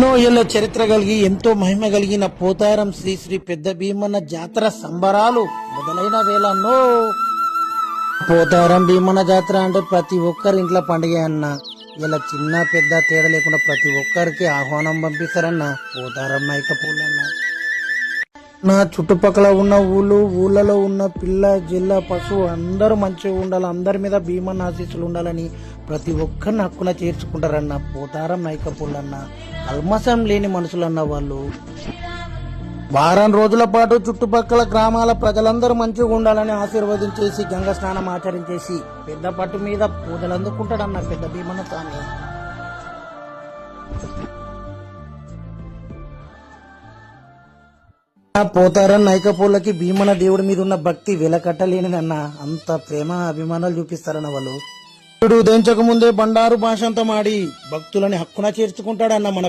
ఎన్నో ఏళ్ల చరిత్ర కలిగి ఎంతో మహిమ కలిగిన పోతారం శ్రీ శ్రీ పెద్ద భీమన్న జాతర సంబరాలు మొదలైన వేళన్నో. పోతారం భీమన్న జాతర అంటే ప్రతి ఒక్కరి ఇంట్లో పండుగ అన్న. ఇలా చిన్న పెద్ద తేడా లేకుండా ప్రతి ఒక్కరికి ఆహ్వానం పంపిస్తారన్న పోతారం నాయకపోలన్న. నా చుట్టుపక్కల ఉన్న ఊళ్ళలో ఉన్న పిల్ల జిల్లా పశువు అందరూ మంచిగా ఉండాలి, అందరి మీద భీమన్న ఆశీస్సులు ఉండాలని ప్రతి ఒక్కరిని హక్కున చేర్చుకుంటారన్న పోతారం నాయకపోలన్న. కల్మసం లేని మనుషులన్న వాళ్ళు. వారం రోజుల పాటు చుట్టుపక్కల గ్రామాల ప్రజలందరూ మంచిగా ఉండాలని ఆశీర్వదించేసి గంగ స్నానం ఆచరించేసి పెద్ద పట్టు మీద పూజలు అందుకుంటాడన్న పెద్ద భీమన్న స్వామి. పోతారం నాయకపోలకి భీమన్న దేవుడి మీద ఉన్న భక్తి వెలకట్టలేనిదన్న. అంత ప్రేమ అభిమానాలు చూపిస్తారన్న వాళ్ళు. ఉదయించక ముందే బండారు భాషంతో మాడి భక్తులని హక్కున చేర్చుకుంటాడన్న మన